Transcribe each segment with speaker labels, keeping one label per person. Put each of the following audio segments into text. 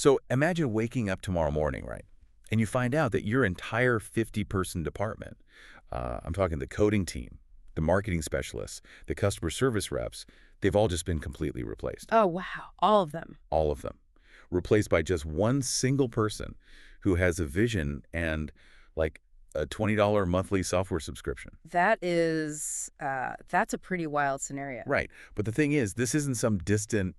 Speaker 1: So imagine waking up tomorrow morning, right? And you find out that your entire 50-person department, I'm talking the coding team, the marketing specialists, the customer service reps, they've all just been completely replaced.
Speaker 2: Oh, wow. All of them.
Speaker 1: All of them. Replaced by just one single person who has a vision and like a $20 monthly software subscription.
Speaker 2: That's a pretty wild scenario.
Speaker 1: Right. But the thing is, this isn't some distant,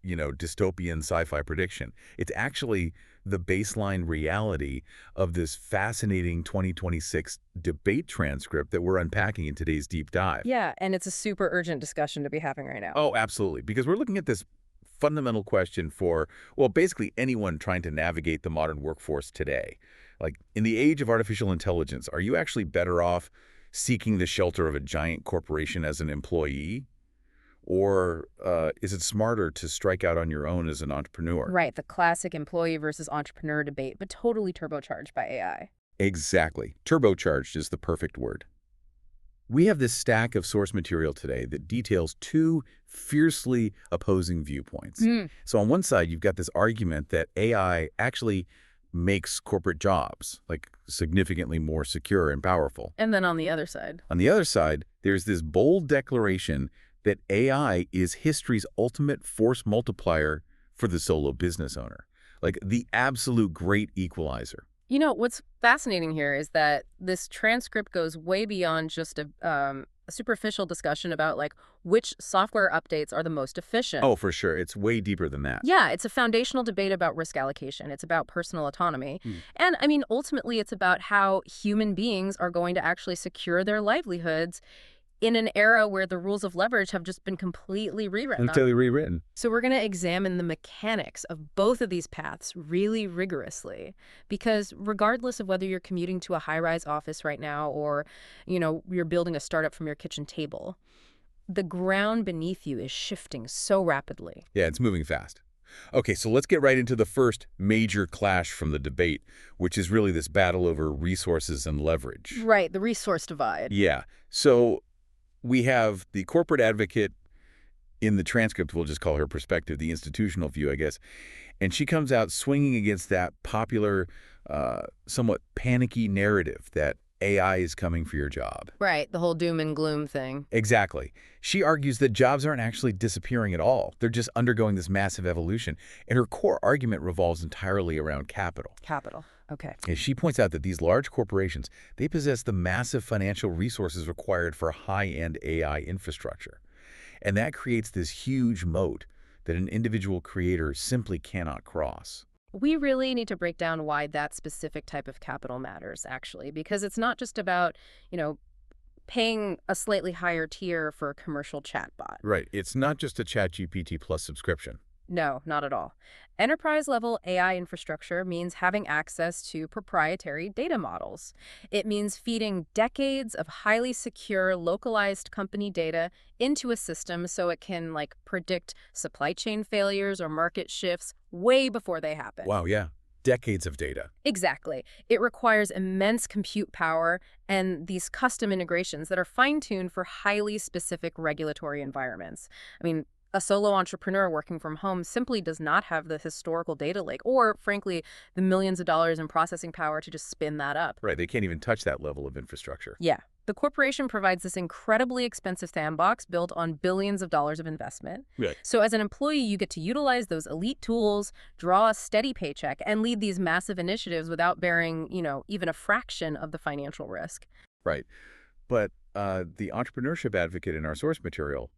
Speaker 1: dystopian sci-fi prediction. It's actually the baseline reality of this fascinating 2026 debate transcript that we're unpacking in today's deep dive.
Speaker 2: Yeah, and it's a super urgent discussion to be having right now.
Speaker 1: Oh, absolutely. Because we're looking at this fundamental question for, well, basically anyone trying to navigate the modern workforce today. Like, in the age of artificial intelligence, are you actually better off seeking the shelter of a giant corporation as an employee? Or is it smarter to strike out on your own as an entrepreneur?
Speaker 2: Right, the classic employee versus entrepreneur debate, but totally turbocharged by AI.
Speaker 1: Exactly. Turbocharged is the perfect word. We have this stack of source material today that details two fiercely opposing viewpoints. So on one side, you've got this argument that AI actually makes corporate jobs like significantly more secure and powerful.
Speaker 2: And then on the other side.
Speaker 1: On the other side, there's this bold declaration that AI is history's ultimate force multiplier for the solo business owner, like the absolute great equalizer.
Speaker 2: You know, what's fascinating here is that this transcript goes way beyond just a superficial discussion about, like, which software updates are the most efficient.
Speaker 1: Oh, for sure. It's way deeper than that.
Speaker 2: Yeah, it's a foundational debate about risk allocation. It's about personal autonomy. And, I mean, ultimately, it's about how human beings are going to actually secure their livelihoods in an era where the rules of leverage have just been completely rewritten.
Speaker 1: Totally rewritten.
Speaker 2: So we're going to examine the mechanics of both of these paths really rigorously, because regardless of whether you're commuting to a high-rise office right now or, you're building a startup from your kitchen table, the ground beneath you is shifting so rapidly.
Speaker 1: Yeah, it's moving fast. Okay, so let's get right into the first major clash from the debate, which is really this battle over resources and leverage.
Speaker 2: Right, the resource divide.
Speaker 1: Yeah, so we have the corporate advocate in the transcript, we'll just call her perspective, the institutional view, I guess, and she comes out swinging against that popular, somewhat panicky narrative that AI is coming for your job.
Speaker 2: Right, the whole doom and gloom thing.
Speaker 1: Exactly. She argues that jobs aren't actually disappearing at all. They're just undergoing this massive evolution, and her core argument revolves entirely around capital.
Speaker 2: Capital. Okay.
Speaker 1: And she points out that these large corporations, they possess the massive financial resources required for high-end AI infrastructure. And that creates this huge moat that an individual creator simply cannot cross.
Speaker 2: We really need to break down why that specific type of capital matters, actually, because it's not just about, paying a slightly higher tier for a commercial chatbot.
Speaker 1: Right. It's not just a ChatGPT Plus subscription.
Speaker 2: No, not at all. Enterprise-level AI infrastructure means having access to proprietary data models. It means feeding decades of highly secure, localized company data into a system so it can, predict supply chain failures or market shifts way before they happen.
Speaker 1: Wow, yeah. Decades of data.
Speaker 2: Exactly. It requires immense compute power and these custom integrations that are fine-tuned for highly specific regulatory environments. I mean, a solo entrepreneur working from home simply does not have the historical data lake or, frankly, the millions of dollars in processing power to just spin that up.
Speaker 1: Right, they can't even touch that level of infrastructure.
Speaker 2: Yeah. The corporation provides this incredibly expensive sandbox built on billions of dollars of investment.
Speaker 1: Right.
Speaker 2: So as an employee, you get to utilize those elite tools, draw a steady paycheck, and lead these massive initiatives without bearing, even a fraction of the financial risk.
Speaker 1: Right. But the entrepreneurship advocate in our source material,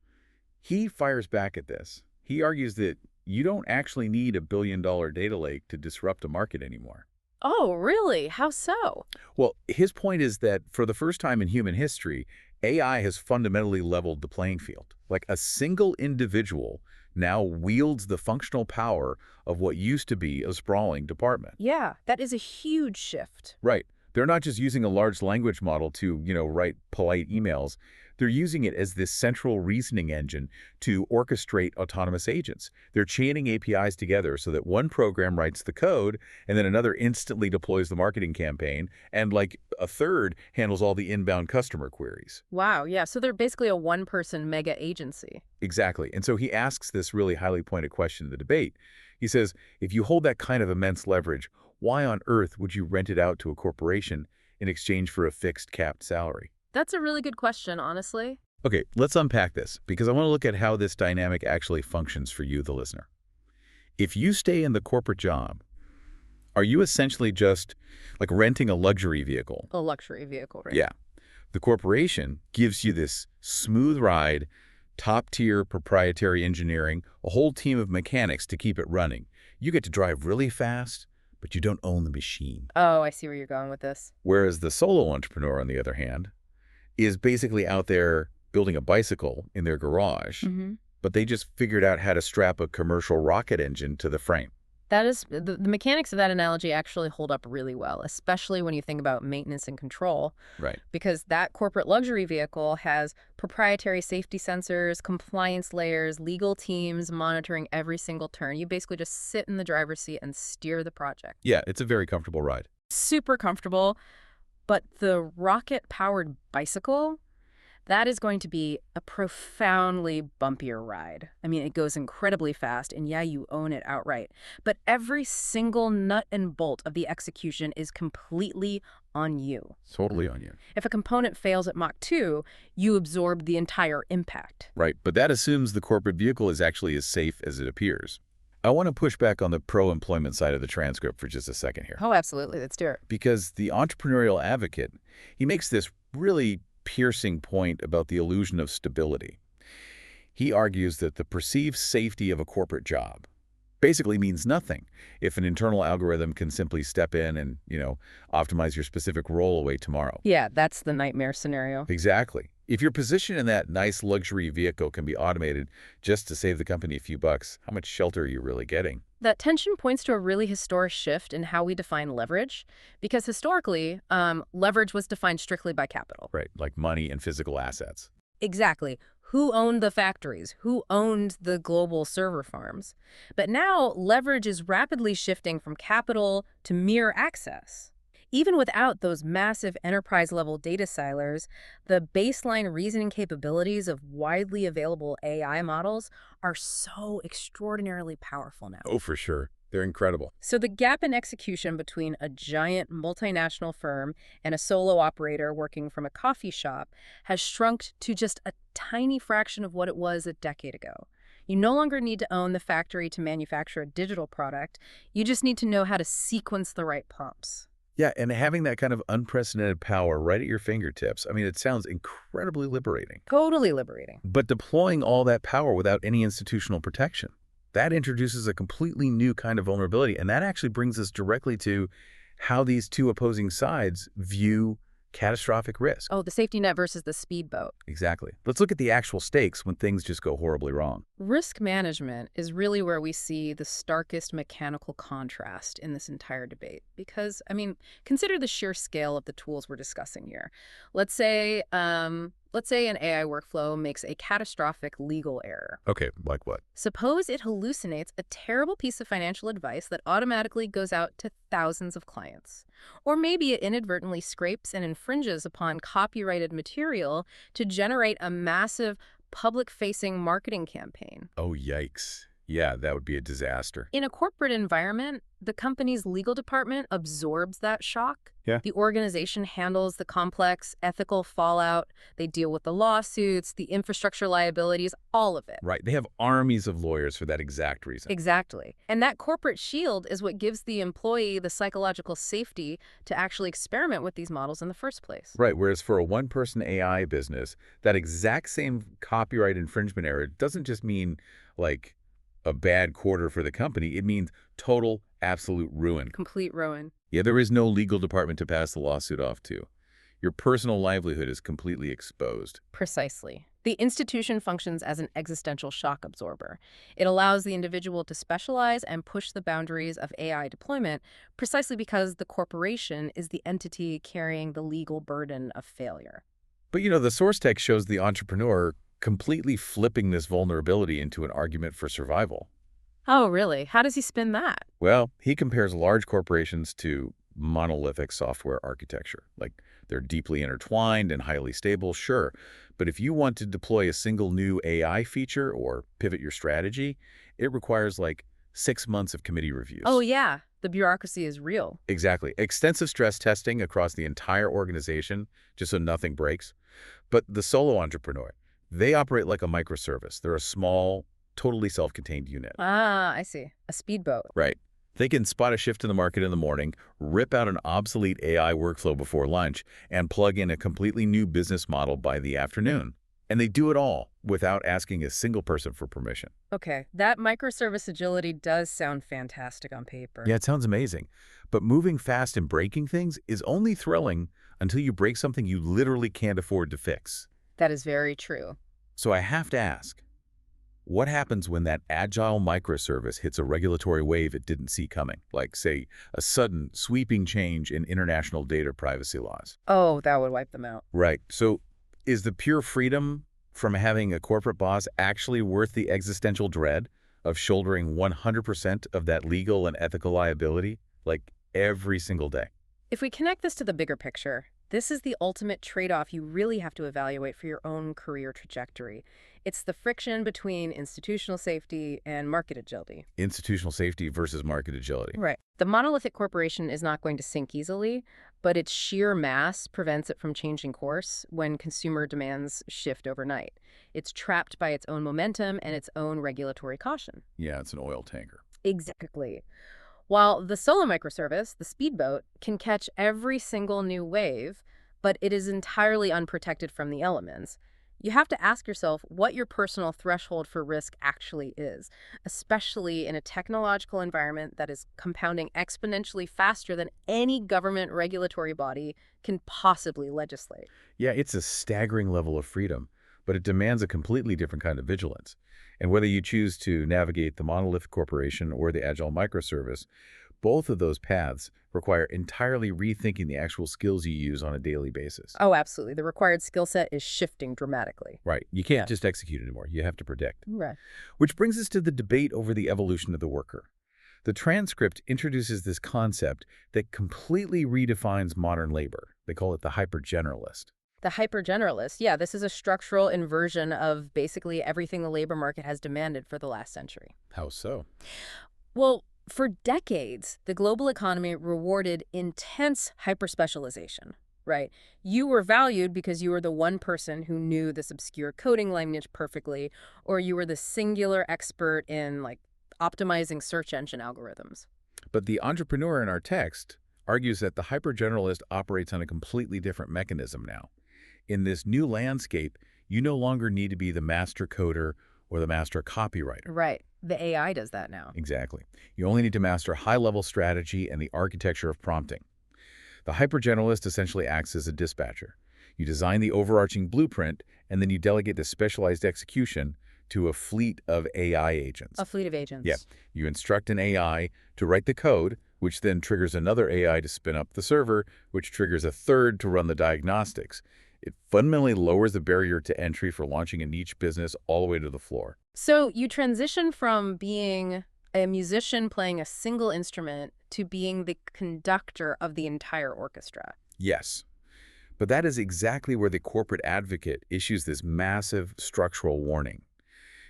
Speaker 1: he fires back at this. He argues that you don't actually need a billion-dollar data lake to disrupt a market anymore.
Speaker 2: Oh, really? How so?
Speaker 1: Well, his point is that for the first time in human history, AI has fundamentally leveled the playing field. Like, a single individual now wields the functional power of what used to be a sprawling department.
Speaker 2: Yeah, that is a huge shift.
Speaker 1: Right. They're not just using a large language model to, write polite emails. They're using it as this central reasoning engine to orchestrate autonomous agents. They're chaining APIs together so that one program writes the code and then another instantly deploys the marketing campaign, and like a third handles all the inbound customer queries.
Speaker 2: Wow, yeah, so they're basically a one-person mega agency.
Speaker 1: Exactly. And so he asks this really highly pointed question in the debate. He says, if you hold that kind of immense leverage, why on earth would you rent it out to a corporation in exchange for a fixed capped salary?
Speaker 2: That's a really good question, honestly.
Speaker 1: Okay, let's unpack this because I want to look at how this dynamic actually functions for you, the listener. If you stay in the corporate job, are you essentially just like renting a luxury vehicle?
Speaker 2: A luxury vehicle, right?
Speaker 1: Yeah. The corporation gives you this smooth ride, top-tier proprietary engineering, a whole team of mechanics to keep it running. You get to drive really fast, but you don't own the machine.
Speaker 2: Oh, I see where you're going with this.
Speaker 1: Whereas the solo entrepreneur, on the other hand, is basically out there building a bicycle in their garage, but they just figured out how to strap a commercial rocket engine to the frame.
Speaker 2: That is, the mechanics of that analogy actually hold up really well, especially when you think about maintenance and control,
Speaker 1: Right.
Speaker 2: because that corporate luxury vehicle has proprietary safety sensors, compliance layers, legal teams monitoring every single turn. You basically just sit in the driver's seat and steer the project.
Speaker 1: Yeah, it's a very comfortable ride.
Speaker 2: Super comfortable, but the rocket-powered bicycle, that is going to be a profoundly bumpier ride. I mean, it goes incredibly fast, and yeah, you own it outright. But every single nut and bolt of the execution is completely on you.
Speaker 1: Totally on you.
Speaker 2: If a component fails at Mach 2, you absorb the entire impact.
Speaker 1: Right, but that assumes the corporate vehicle is actually as safe as it appears. I want to push back on the pro-employment side of the transcript for just a second here.
Speaker 2: Oh, absolutely. Let's do it.
Speaker 1: Because the entrepreneurial advocate, he makes this really piercing point about the illusion of stability. He argues that the perceived safety of a corporate job basically means nothing if an internal algorithm can simply step in and, optimize your specific role away tomorrow.
Speaker 2: Yeah, that's the nightmare scenario.
Speaker 1: Exactly. If your position in that nice luxury vehicle can be automated just to save the company a few bucks, how much shelter are you really getting?
Speaker 2: That tension points to a really historic shift in how we define leverage, because historically, leverage was defined strictly by capital.
Speaker 1: Right, like money and physical assets.
Speaker 2: Exactly. Who owned the factories? Who owned the global server farms? But now, leverage is rapidly shifting from capital to mere access. Even without those massive enterprise-level data silos, the baseline reasoning capabilities of widely available AI models are so extraordinarily powerful now.
Speaker 1: Oh, for sure. They're incredible.
Speaker 2: So the gap in execution between a giant multinational firm and a solo operator working from a coffee shop has shrunk to just a tiny fraction of what it was a decade ago. You no longer need to own the factory to manufacture a digital product. You just need to know how to sequence the right prompts.
Speaker 1: Yeah, and having that kind of unprecedented power right at your fingertips, I mean, it sounds incredibly liberating.
Speaker 2: Totally liberating.
Speaker 1: But deploying all that power without any institutional protection, that introduces a completely new kind of vulnerability. And that actually brings us directly to how these two opposing sides view catastrophic risk.
Speaker 2: Oh, the safety net versus the speedboat.
Speaker 1: Exactly. Let's look at the actual stakes when things just go horribly wrong.
Speaker 2: Risk management is really where we see the starkest mechanical contrast in this entire debate. Because, I mean, consider the sheer scale of the tools we're discussing here. Let's say an AI workflow makes a catastrophic legal error.
Speaker 1: Okay, like what?
Speaker 2: Suppose it hallucinates a terrible piece of financial advice that automatically goes out to thousands of clients. Or maybe it inadvertently scrapes and infringes upon copyrighted material to generate a massive public-facing marketing campaign.
Speaker 1: Oh, yikes. Yeah, that would be a disaster.
Speaker 2: In a corporate environment, the company's legal department absorbs that shock.
Speaker 1: Yeah.
Speaker 2: The organization handles the complex ethical fallout. They deal with the lawsuits, the infrastructure liabilities, all of it.
Speaker 1: Right. They have armies of lawyers for that exact reason.
Speaker 2: Exactly. And that corporate shield is what gives the employee the psychological safety to actually experiment with these models in the first place.
Speaker 1: Right. Whereas for a one-person AI business, that exact same copyright infringement error doesn't just mean like a bad quarter for the company. It means total, absolute ruin.
Speaker 2: Complete ruin.
Speaker 1: Yeah, there is no legal department to pass the lawsuit off to. Your personal livelihood is completely exposed.
Speaker 2: Precisely. The institution functions as an existential shock absorber. It allows the individual to specialize and push the boundaries of AI deployment precisely because the corporation is the entity carrying the legal burden of failure.
Speaker 1: But the source text shows the entrepreneur completely flipping this vulnerability into an argument for survival.
Speaker 2: Oh, really? How does he spin that?
Speaker 1: Well, he compares large corporations to monolithic software architecture. Like, they're deeply intertwined and highly stable, sure. But if you want to deploy a single new AI feature or pivot your strategy, it requires like 6 months of committee
Speaker 2: Oh,
Speaker 1: reviews.
Speaker 2: yeah. The bureaucracy is real.
Speaker 1: Exactly. Extensive stress testing across the entire organization just so nothing breaks. But the solo entrepreneur, they operate like a microservice. They're a small, totally self-contained unit.
Speaker 2: Ah, I see. A speedboat.
Speaker 1: Right. They can spot a shift in the market in the morning, rip out an obsolete AI workflow before lunch, and plug in a completely new business model by the afternoon. And they do it all without asking a single person for permission.
Speaker 2: Okay, that microservice agility does sound fantastic on paper.
Speaker 1: Yeah, it sounds amazing. But moving fast and breaking things is only thrilling until you break something you literally can't afford to fix.
Speaker 2: That is very true.
Speaker 1: So I have to ask, what happens when that agile microservice hits a regulatory wave it didn't see coming? Like, say, a sudden, sweeping change in international data privacy laws.
Speaker 2: Oh, that would wipe them out.
Speaker 1: Right. So is the pure freedom from having a corporate boss actually worth the existential dread of shouldering 100% of that legal and ethical liability, like every single day?
Speaker 2: If we connect this to the bigger picture, this is the ultimate trade-off you really have to evaluate for your own career trajectory. It's the friction between institutional safety and market agility.
Speaker 1: Institutional safety versus market agility.
Speaker 2: Right. The monolithic corporation is not going to sink easily, but its sheer mass prevents it from changing course when consumer demands shift overnight. It's trapped by its own momentum and its own regulatory caution.
Speaker 1: Yeah, it's an oil tanker.
Speaker 2: Exactly. While the solo microservice, the speedboat, can catch every single new wave, but it is entirely unprotected from the elements. You have to ask yourself what your personal threshold for risk actually is, especially in a technological environment that is compounding exponentially faster than any government regulatory body can possibly legislate.
Speaker 1: Yeah, it's a staggering level of freedom, but it demands a completely different kind of vigilance. And whether you choose to navigate the monolithic corporation or the agile microservice, both of those paths require entirely rethinking the actual skills you use on a daily basis.
Speaker 2: Oh, absolutely. The required skill set is shifting dramatically.
Speaker 1: Right. You can't just execute anymore. You have to predict.
Speaker 2: Right.
Speaker 1: Which brings us to the debate over the evolution of the worker. The transcript introduces this concept that completely redefines modern labor. They call it the hypergeneralist.
Speaker 2: The hypergeneralist, yeah, this is a structural inversion of basically everything the labor market has demanded for the last century.
Speaker 1: How so?
Speaker 2: Well, for decades, the global economy rewarded intense hyperspecialization, right? You were valued because you were the one person who knew this obscure coding language perfectly, or you were the singular expert in, like, optimizing search engine algorithms.
Speaker 1: But the entrepreneur in our text argues that the hypergeneralist operates on a completely different mechanism now. In this new landscape, you no longer need to be the master coder or the master copywriter.
Speaker 2: Right. The AI does that now.
Speaker 1: Exactly. You only need to master high-level strategy and the architecture of prompting. The hypergeneralist essentially acts as a dispatcher. You design the overarching blueprint, and then you delegate the specialized execution to a fleet of AI agents.
Speaker 2: A fleet of agents.
Speaker 1: Yeah. You instruct an AI to write the code, which then triggers another AI to spin up the server, which triggers a third to run the diagnostics. It fundamentally lowers the barrier to entry for launching a niche business all the way to the floor.
Speaker 2: So you transition from being a musician playing a single instrument to being the conductor of the entire orchestra.
Speaker 1: Yes. But that is exactly where the corporate advocate issues this massive structural warning.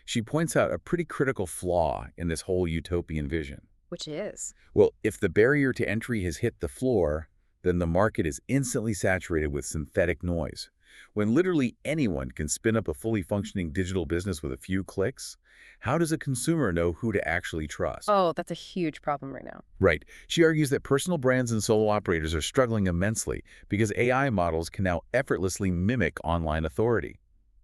Speaker 1: She points out a pretty critical flaw in this whole utopian vision.
Speaker 2: Which is?
Speaker 1: Well, if the barrier to entry has hit the floor, then the market is instantly saturated with synthetic noise. When literally anyone can spin up a fully functioning digital business with a few clicks, how does a consumer know who to actually trust?
Speaker 2: Oh, that's a huge problem right now.
Speaker 1: Right. She argues that personal brands and solo operators are struggling immensely because AI models can now effortlessly mimic online authority.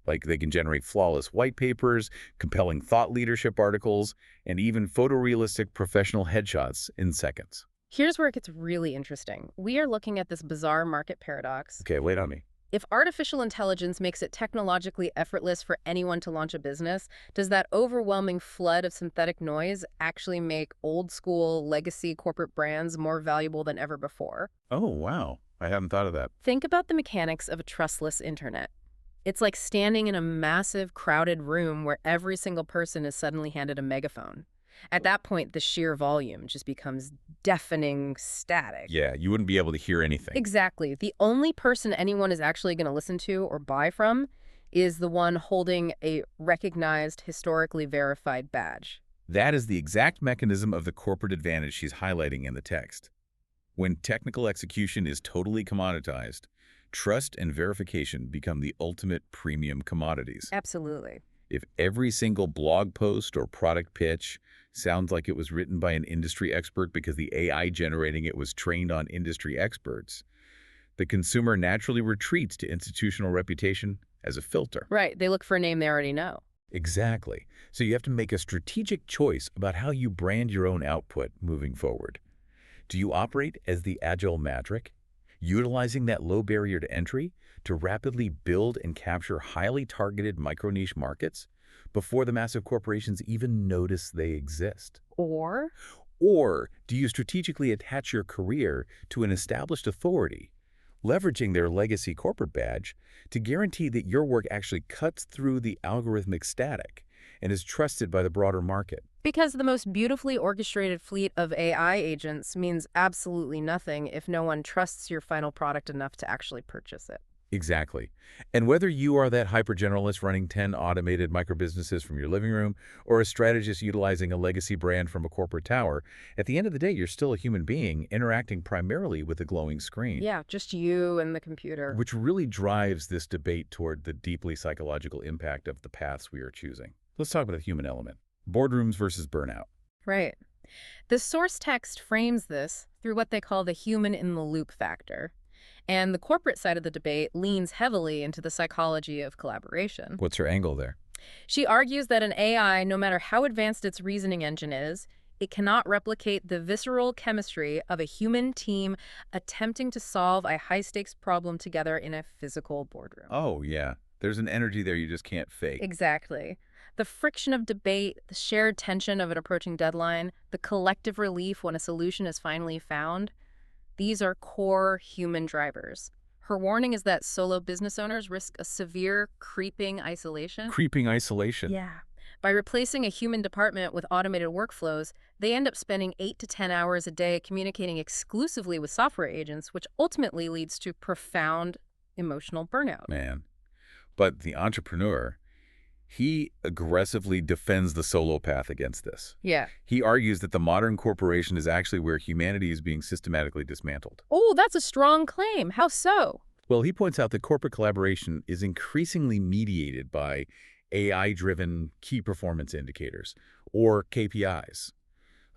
Speaker 1: Like, they can generate flawless white papers, compelling thought leadership articles, and even photorealistic professional headshots in seconds.
Speaker 2: Here's where it gets really interesting. We are looking at this bizarre market paradox.
Speaker 1: Okay, wait on me.
Speaker 2: If artificial intelligence makes it technologically effortless for anyone to launch a business, does that overwhelming flood of synthetic noise actually make old-school legacy corporate brands more valuable than ever before?
Speaker 1: Oh, wow. I hadn't thought of that.
Speaker 2: Think about the mechanics of a trustless internet. It's like standing in a massive, crowded room where every single person is suddenly handed a megaphone. At that point, the sheer volume just becomes deafening static.
Speaker 1: Yeah, you wouldn't be able to hear anything.
Speaker 2: Exactly. The only person anyone is actually going to listen to or buy from is the one holding a recognized, historically verified badge.
Speaker 1: That is the exact mechanism of the corporate advantage she's highlighting in the text. When technical execution is totally commoditized, trust and verification become the ultimate premium commodities.
Speaker 2: Absolutely.
Speaker 1: If every single blog post or product pitch sounds like it was written by an industry expert because the AI generating it was trained on industry experts, the consumer naturally retreats to institutional reputation as a filter.
Speaker 2: Right. They look for a name they already know.
Speaker 1: Exactly. So you have to make a strategic choice about how you brand your own output moving forward. Do you operate as the agile maverick, utilizing that low barrier to entry to rapidly build and capture highly targeted micro-niche markets before the massive corporations even notice they exist?
Speaker 2: Or
Speaker 1: Or do you strategically attach your career to an established authority, leveraging their legacy corporate badge to guarantee that your work actually cuts through the algorithmic static and is trusted by the broader market?
Speaker 2: because the most beautifully orchestrated fleet of AI agents means absolutely nothing if no one trusts your final product enough to actually purchase it.
Speaker 1: Exactly. And whether you are that hyper-generalist running 10 automated microbusinesses from your living room or a strategist utilizing a legacy brand from a corporate tower, at the end of the day, you're still a human being interacting primarily with a glowing screen.
Speaker 2: Yeah, just you and the computer.
Speaker 1: Which really drives this debate toward the deeply psychological impact of the paths we are choosing. Let's talk about the human element. Boardrooms versus burnout.
Speaker 2: Right. The source text frames this through what they call the human-in-the-loop factor. And the corporate side of the debate leans heavily into the psychology of collaboration.
Speaker 1: What's her angle there?
Speaker 2: She argues that an AI, no matter how advanced its reasoning engine is, it cannot replicate the visceral chemistry of a human team attempting to solve a high-stakes problem together in a physical boardroom.
Speaker 1: Oh, yeah. There's an energy there you just can't fake.
Speaker 2: Exactly. The friction of debate, the shared tension of an approaching deadline, the collective relief when a solution is finally found, these are core human drivers. Her warning is that solo business owners risk a severe creeping isolation.
Speaker 1: Creeping isolation.
Speaker 2: Yeah. By replacing a human department with automated workflows, they end up spending 8 to 10 hours a day communicating exclusively with software agents, which ultimately leads to profound emotional burnout.
Speaker 1: Man. But the entrepreneur, he aggressively defends the solo path against this.
Speaker 2: Yeah.
Speaker 1: He argues that the modern corporation is actually where humanity is being systematically dismantled.
Speaker 2: Oh, that's a strong claim. How so?
Speaker 1: Well, he points out that corporate collaboration is increasingly mediated by AI-driven key performance indicators, or KPIs.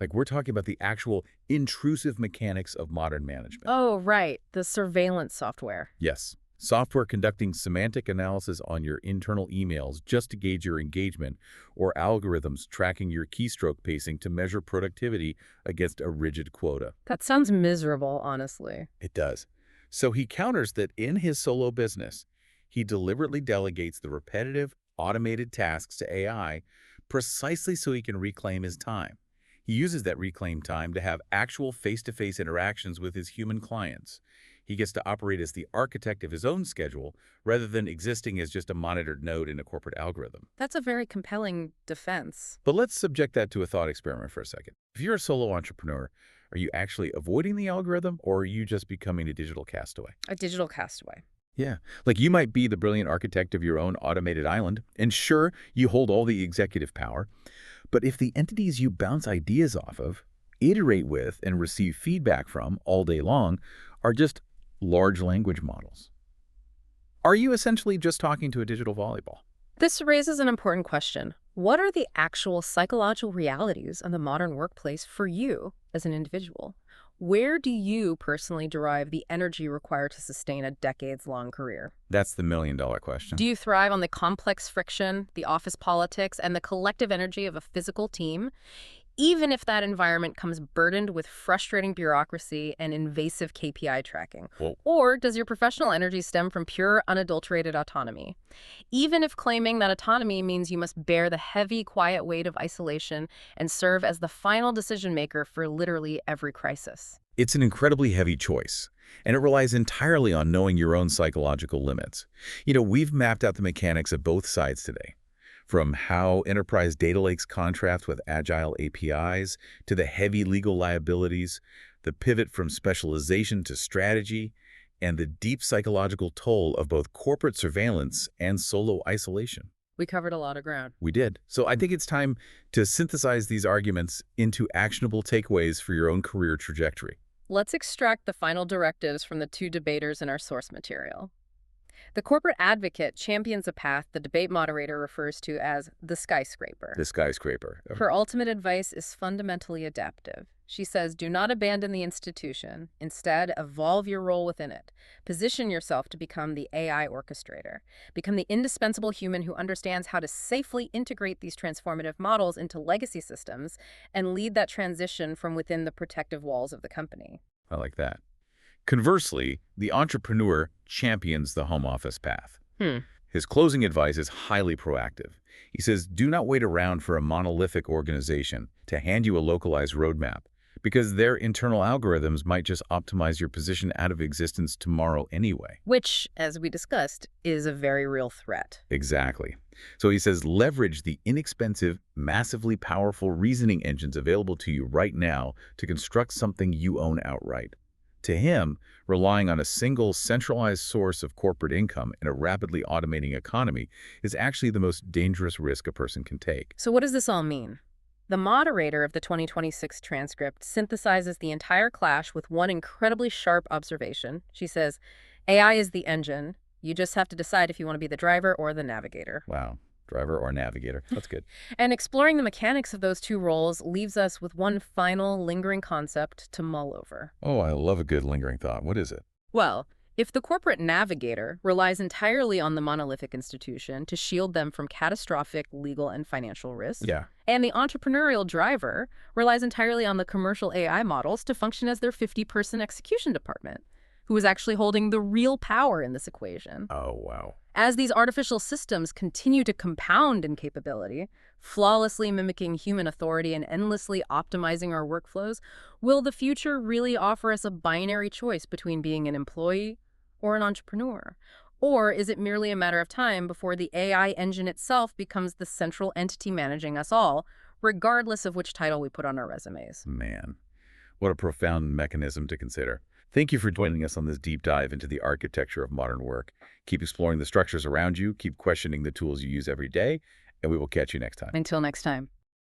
Speaker 1: Like, we're talking about the actual intrusive mechanics of modern management.
Speaker 2: Oh, right. The surveillance software.
Speaker 1: Yes. Software conducting semantic analysis on your internal emails just to gauge your engagement, or algorithms tracking your keystroke pacing to measure productivity against a rigid quota.
Speaker 2: That sounds miserable, honestly.
Speaker 1: It does. So he counters that in his solo business, he deliberately delegates the repetitive, automated tasks to AI precisely so he can reclaim his time. He uses that reclaimed time to have actual face-to-face interactions with his human clients. He gets to operate as the architect of his own schedule rather than existing as just a monitored node in a corporate algorithm.
Speaker 2: That's a very compelling defense.
Speaker 1: But let's subject that to a thought experiment for a second. If you're a solo entrepreneur, are you actually avoiding the algorithm, or are you just becoming a digital castaway?
Speaker 2: A digital castaway.
Speaker 1: Yeah, like you might be the brilliant architect of your own automated island, and sure, you hold all the executive power, but if the entities you bounce ideas off of, iterate with, and receive feedback from all day long are just large language models, are you essentially just talking to a digital volleyball?
Speaker 2: This raises an important question. What are the actual psychological realities of the modern workplace for you as an individual? Where do you personally derive the energy required to sustain a decades-long career?
Speaker 1: That's the million-dollar question.
Speaker 2: Do you thrive on the complex friction, the office politics, and the collective energy of a physical team? even if that environment comes burdened with frustrating bureaucracy and invasive KPI tracking?
Speaker 1: Well,
Speaker 2: Or does your professional energy stem from pure, unadulterated autonomy? Even if claiming that autonomy means you must bear the heavy, quiet weight of isolation and serve as the final decision maker for literally every crisis.
Speaker 1: it's an incredibly heavy choice, and it relies entirely on knowing your own psychological limits. We've mapped out the mechanics of both sides today, from how enterprise data lakes contrast with agile APIs to the heavy legal liabilities, the pivot from specialization to strategy, and the deep psychological toll of both corporate surveillance and solo isolation.
Speaker 2: We covered a lot of ground.
Speaker 1: We did. So I think it's time to synthesize these arguments into actionable takeaways for your own career trajectory.
Speaker 2: Let's extract the final directives from the two debaters in our source material. The corporate advocate champions a path the debate moderator refers to as the skyscraper.
Speaker 1: The skyscraper.
Speaker 2: Her ultimate advice is fundamentally adaptive. She says, do not abandon the institution. Instead, evolve your role within it. Position yourself to become the AI orchestrator. Become the indispensable human who understands how to safely integrate these transformative models into legacy systems and lead that transition from within the protective walls of the company.
Speaker 1: I like that. Conversely, the entrepreneur champions the home office path. His closing advice is highly proactive. He says, do not wait around for a monolithic organization to hand you a localized roadmap, because their internal algorithms might just optimize your position out of existence tomorrow anyway.
Speaker 2: Which, as we discussed, is a very real threat.
Speaker 1: Exactly. So he says, leverage the inexpensive, massively powerful reasoning engines available to you right now to construct something you own outright. To him, relying on a single centralized source of corporate income in a rapidly automating economy is actually the most dangerous risk a person can take.
Speaker 2: So what does this all mean? The moderator of the 2026 transcript synthesizes the entire clash with one incredibly sharp observation. She says, AI is the engine. You just have to decide if you want to be the driver or the navigator.
Speaker 1: Wow. Driver or navigator. That's good.
Speaker 2: And exploring the mechanics of those two roles leaves us with one final lingering concept to mull over.
Speaker 1: Oh, I love a good lingering thought. What is it?
Speaker 2: Well, if the corporate navigator relies entirely on the monolithic institution to shield them from catastrophic legal and financial risks,
Speaker 1: Yeah.
Speaker 2: and the entrepreneurial driver relies entirely on the commercial AI models to function as their 50-person execution department, who is actually holding the real power in this equation.
Speaker 1: Oh, wow.
Speaker 2: As these artificial systems continue to compound in capability, flawlessly mimicking human authority and endlessly optimizing our workflows, will the future really offer us a binary choice between being an employee or an entrepreneur? Or is it merely a matter of time before the AI engine itself becomes the central entity managing us all, regardless of which title we put on our resumes?
Speaker 1: Man, what a profound mechanism to consider. Thank you for joining us on this deep dive into the architecture of modern work. Keep exploring the structures around you, keep questioning the tools you use every day, and we will catch you next time.
Speaker 2: Until next time.